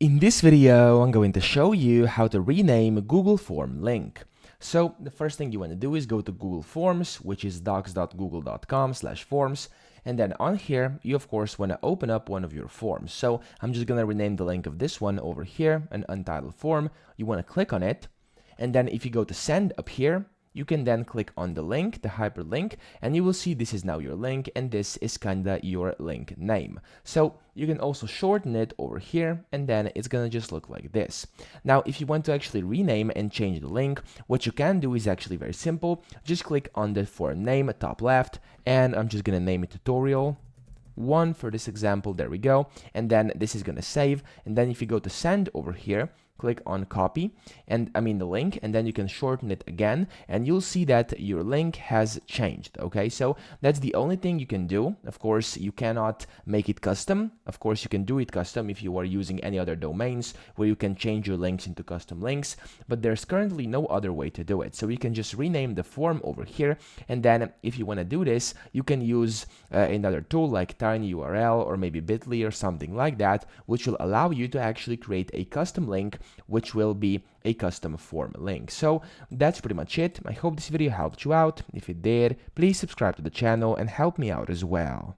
In this video, I'm going to show you how to rename a Google Form link. So the first thing you want to do is go to Google Forms, which is docs.google.com/forms. And then on here, you of course want to open up one of your forms. So I'm just going to rename the link of this one over here, an untitled form. You want to click on it. And then if you go to send up here, you can then click on the link, the hyperlink, and you will see this is now your link, and this is kinda your link name. So you can also shorten it over here, and then it's gonna just look like this. Now, if you want to actually rename and change the link, what you can do is actually very simple. Just click on the form name at top left, and I'm just gonna name it tutorial 1 for this example. There we go. And then this is gonna save. And then if you go to send over here, click on copy and the link, and then you can shorten it again, and you'll see that your link has changed. Okay, so that's the only thing you can do. Of course, you cannot make it custom. Of course, you can do it custom if you are using any other domains where you can change your links into custom links, but there's currently no other way to do it. So you can just rename the form over here, and then if you want to do this, you can use another tool like tinyurl or maybe bitly or something like that, which will allow you to actually create a custom link, which will be a custom form link. So that's pretty much it. I hope this video helped you out. If it did, please subscribe to the channel and help me out as well.